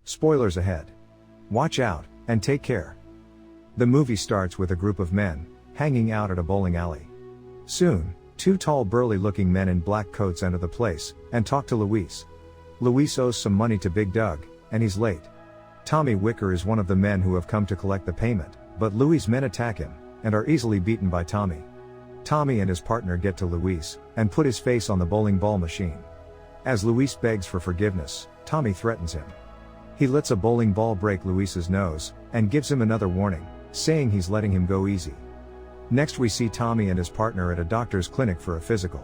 Spoilers ahead. Watch out, and take care. The movie starts with a group of men, hanging out at a bowling alley. Soon, two tall burly looking men in black coats enter the place, and talk to Luis. Luis owes some money to Big Doug, and he's late. Tommy Wicker is one of the men who have come to collect the payment, but Luis' men attack him, and are easily beaten by Tommy. Tommy and his partner get to Luis, and put his face on the bowling ball machine. As Luis begs for forgiveness, Tommy threatens him. He lets a bowling ball break Luis's nose, and gives him another warning, saying he's letting him go easy. Next we see Tommy and his partner at a doctor's clinic for a physical.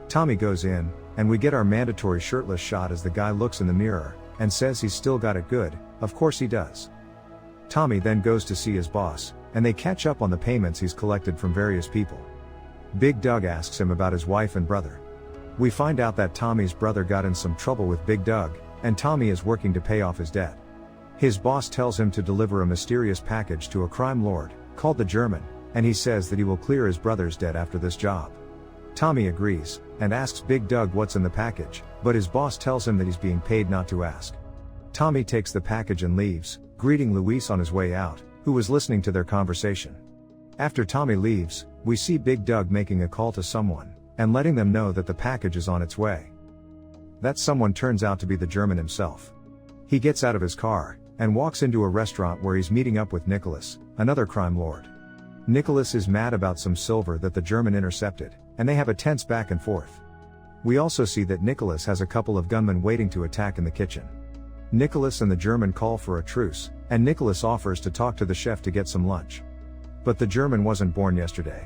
Tommy goes in, and we get our mandatory shirtless shot as the guy looks in the mirror, and says he's still got it good. Of course he does. Tommy then goes to see his boss, and they catch up on the payments he's collected from various people. Big Doug asks him about his wife and brother. We find out that Tommy's brother got in some trouble with Big Doug, and Tommy is working to pay off his debt. His boss tells him to deliver a mysterious package to a crime lord, called the German, and he says that he will clear his brother's debt after this job. Tommy agrees, and asks Big Doug what's in the package, but his boss tells him that he's being paid not to ask. Tommy takes the package and leaves, greeting Luis on his way out, who was listening to their conversation. After Tommy leaves, we see Big Doug making a call to someone, and letting them know that the package is on its way. That someone turns out to be the German himself. He gets out of his car, and walks into a restaurant where he's meeting up with Nicholas, another crime lord. Nicholas is mad about some silver that the German intercepted, and they have a tense back and forth. We also see that Nicholas has a couple of gunmen waiting to attack in the kitchen. Nicholas and the German call for a truce, and Nicholas offers to talk to the chef to get some lunch. But the German wasn't born yesterday.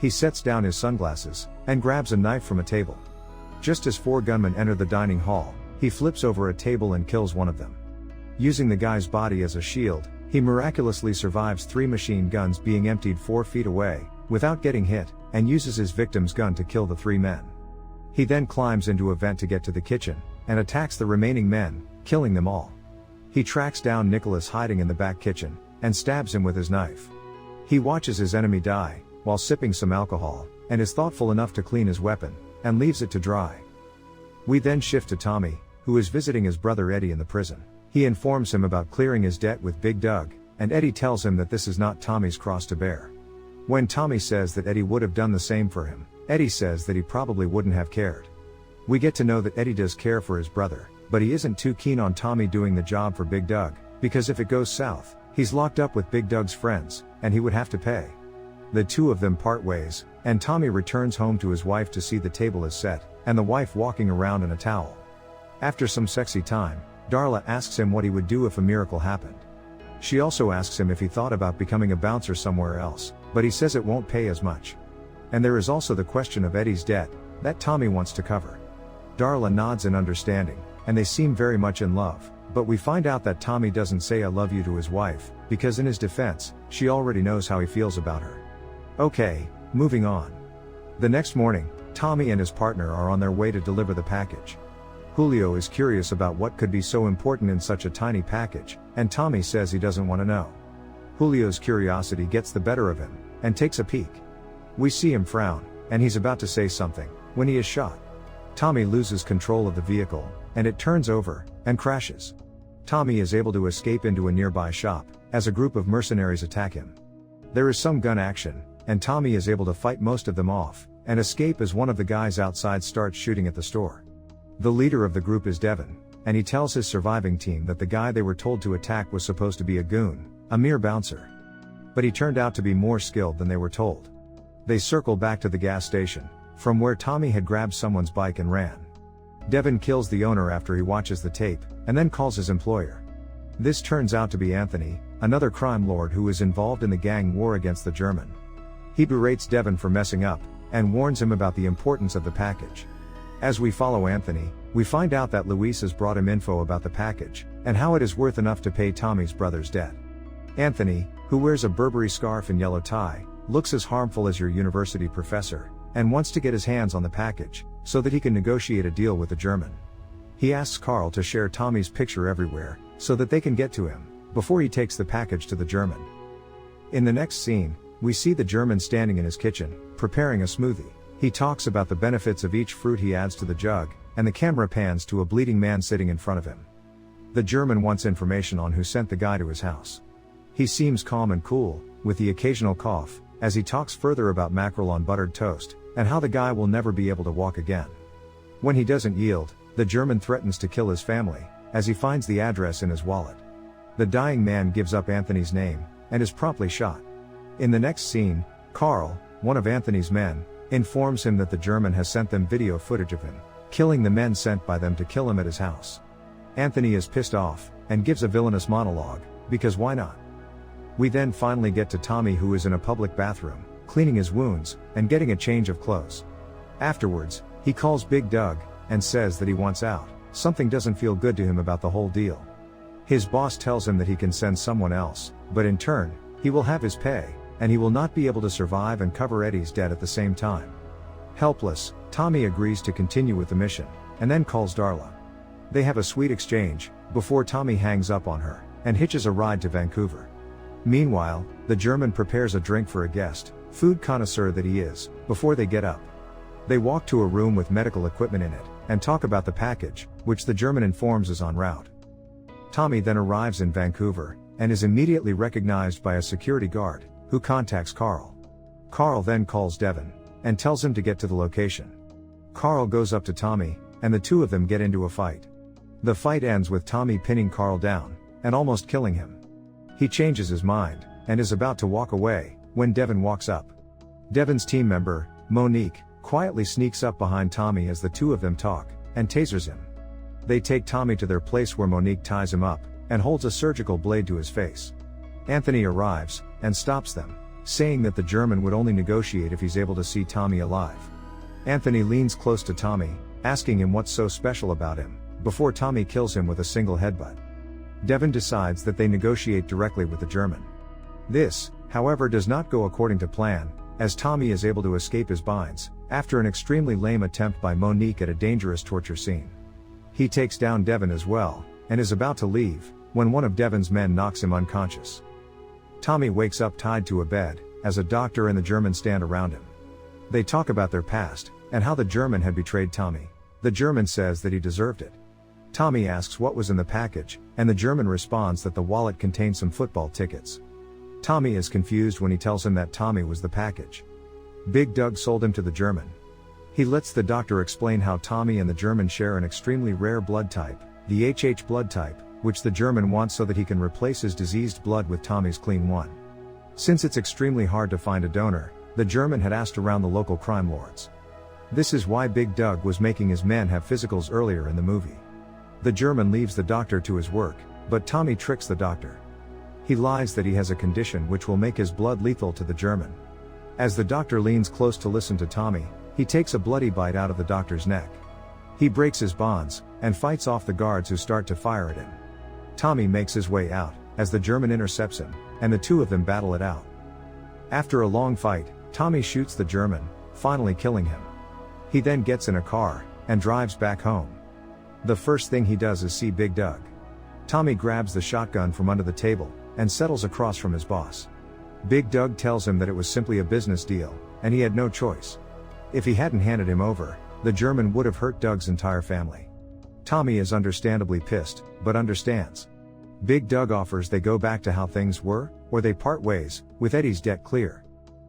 He sets down his sunglasses, and grabs a knife from a table. Just as four gunmen enter the dining hall, he flips over a table and kills one of them. Using the guy's body as a shield, he miraculously survives 3 machine guns being emptied 4 feet away, without getting hit, and uses his victim's gun to kill the 3 men. He then climbs into a vent to get to the kitchen, and attacks the remaining men, killing them all. He tracks down Nicholas hiding in the back kitchen, and stabs him with his knife. He watches his enemy die, while sipping some alcohol, and is thoughtful enough to clean his weapon, and leaves it to dry. We then shift to Tommy, who is visiting his brother Eddie in the prison. He informs him about clearing his debt with Big Doug, and Eddie tells him that this is not Tommy's cross to bear. When Tommy says that Eddie would have done the same for him, Eddie says that he probably wouldn't have cared. We get to know that Eddie does care for his brother, but he isn't too keen on Tommy doing the job for Big Doug, because if it goes south, he's locked up with Big Doug's friends, and he would have to pay. The two of them part ways, and Tommy returns home to his wife to see the table is set, and the wife walking around in a towel. After some sexy time, Darla asks him what he would do if a miracle happened. She also asks him if he thought about becoming a bouncer somewhere else, but he says it won't pay as much. And there is also the question of Eddie's debt, that Tommy wants to cover. Darla nods in understanding, and they seem very much in love, but we find out that Tommy doesn't say I love you to his wife, because in his defense, she already knows how he feels about her. Okay, moving on. The next morning, Tommy and his partner are on their way to deliver the package. Julio is curious about what could be so important in such a tiny package, and Tommy says he doesn't want to know. Julio's curiosity gets the better of him, and takes a peek. We see him frown, and he's about to say something, when he is shot. Tommy loses control of the vehicle, and it turns over, and crashes. Tommy is able to escape into a nearby shop, as a group of mercenaries attack him. There is some gun action, and Tommy is able to fight most of them off, and escape as one of the guys outside starts shooting at the store. The leader of the group is Devin, and he tells his surviving team that the guy they were told to attack was supposed to be a goon, a mere bouncer. But he turned out to be more skilled than they were told. They circle back to the gas station, from where Tommy had grabbed someone's bike and ran. Devin kills the owner after he watches the tape, and then calls his employer. This turns out to be Anthony, another crime lord who is involved in the gang war against the German. He berates Devin for messing up, and warns him about the importance of the package. As we follow Anthony, we find out that Luis has brought him info about the package, and how it is worth enough to pay Tommy's brother's debt. Anthony, who wears a Burberry scarf and yellow tie, looks as harmful as your university professor, and wants to get his hands on the package, so that he can negotiate a deal with the German. He asks Carl to share Tommy's picture everywhere, so that they can get to him, before he takes the package to the German. In the next scene, we see the German standing in his kitchen, preparing a smoothie. He talks about the benefits of each fruit he adds to the jug, and the camera pans to a bleeding man sitting in front of him. The German wants information on who sent the guy to his house. He seems calm and cool, with the occasional cough, as he talks further about mackerel on buttered toast, and how the guy will never be able to walk again. When he doesn't yield, the German threatens to kill his family, as he finds the address in his wallet. The dying man gives up Anthony's name, and is promptly shot. In the next scene, Carl, one of Anthony's men, informs him that the German has sent them video footage of him killing the men sent by them to kill him at his house. Anthony is pissed off, and gives a villainous monologue, because why not? We then finally get to Tommy, who is in a public bathroom, cleaning his wounds, and getting a change of clothes. Afterwards, he calls Big Doug, and says that he wants out. Something doesn't feel good to him about the whole deal. His boss tells him that he can send someone else, but in turn, he will have his pay, and he will not be able to survive and cover Eddie's debt at the same time. Helpless, Tommy agrees to continue with the mission, and then calls Darla. They have a sweet exchange, before Tommy hangs up on her, and hitches a ride to Vancouver. Meanwhile, the German prepares a drink for a guest, food connoisseur that he is, before they get up. They walk to a room with medical equipment in it, and talk about the package, which the German informs is en route. Tommy then arrives in Vancouver, and is immediately recognized by a security guard, who contacts Carl. Carl then calls Devin, and tells him to get to the location. Carl goes up to Tommy, and the two of them get into a fight. The fight ends with Tommy pinning Carl down, and almost killing him. He changes his mind, and is about to walk away, when Devin walks up. Devin's team member, Monique, quietly sneaks up behind Tommy as the two of them talk, and tasers him. They take Tommy to their place where Monique ties him up, and holds a surgical blade to his face. Anthony arrives, and stops them, saying that the German would only negotiate if he's able to see Tommy alive. Anthony leans close to Tommy, asking him what's so special about him, before Tommy kills him with a single headbutt. Devin decides that they negotiate directly with the German. This, however, does not go according to plan, as Tommy is able to escape his binds, after an extremely lame attempt by Monique at a dangerous torture scene. He takes down Devin as well, and is about to leave, when one of Devin's men knocks him unconscious. Tommy wakes up tied to a bed, as a doctor and the German stand around him. They talk about their past, and how the German had betrayed Tommy. The German says that he deserved it. Tommy asks what was in the package, and the German responds that the wallet contained some football tickets. Tommy is confused when he tells him that Tommy was the package. Big Doug sold him to the German. He lets the doctor explain how Tommy and the German share an extremely rare blood type, the HH blood type, which the German wants so that he can replace his diseased blood with Tommy's clean one. Since it's extremely hard to find a donor, the German had asked around the local crime lords. This is why Big Doug was making his men have physicals earlier in the movie. The German leaves the doctor to his work, but Tommy tricks the doctor. He lies that he has a condition which will make his blood lethal to the German. As the doctor leans close to listen to Tommy, he takes a bloody bite out of the doctor's neck. He breaks his bonds, and fights off the guards who start to fire at him. Tommy makes his way out, as the German intercepts him, and the two of them battle it out. After a long fight, Tommy shoots the German, finally killing him. He then gets in a car, and drives back home. The first thing he does is see Big Doug. Tommy grabs the shotgun from under the table, and settles across from his boss. Big Doug tells him that it was simply a business deal, and he had no choice. If he hadn't handed him over, the German would have hurt Doug's entire family. Tommy is understandably pissed, but understands. Big Doug offers they go back to how things were, or they part ways, with Eddie's debt clear.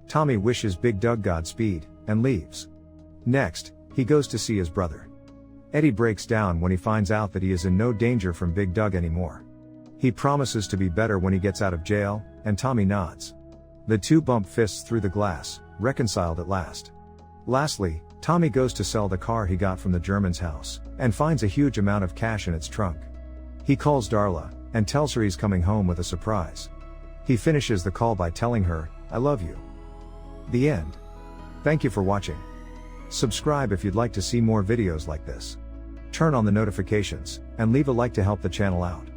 Tommy wishes Big Doug Godspeed, and leaves. Next, he goes to see his brother. Eddie breaks down when he finds out that he is in no danger from Big Doug anymore. He promises to be better when he gets out of jail, and Tommy nods. The two bump fists through the glass, reconciled at last. Lastly, Tommy goes to sell the car he got from the German's house, and finds a huge amount of cash in its trunk. He calls Darla, and tells her he's coming home with a surprise. He finishes the call by telling her, "I love you." The end. Thank you for watching. Subscribe if you'd like to see more videos like this. Turn on the notifications, and leave a like to help the channel out.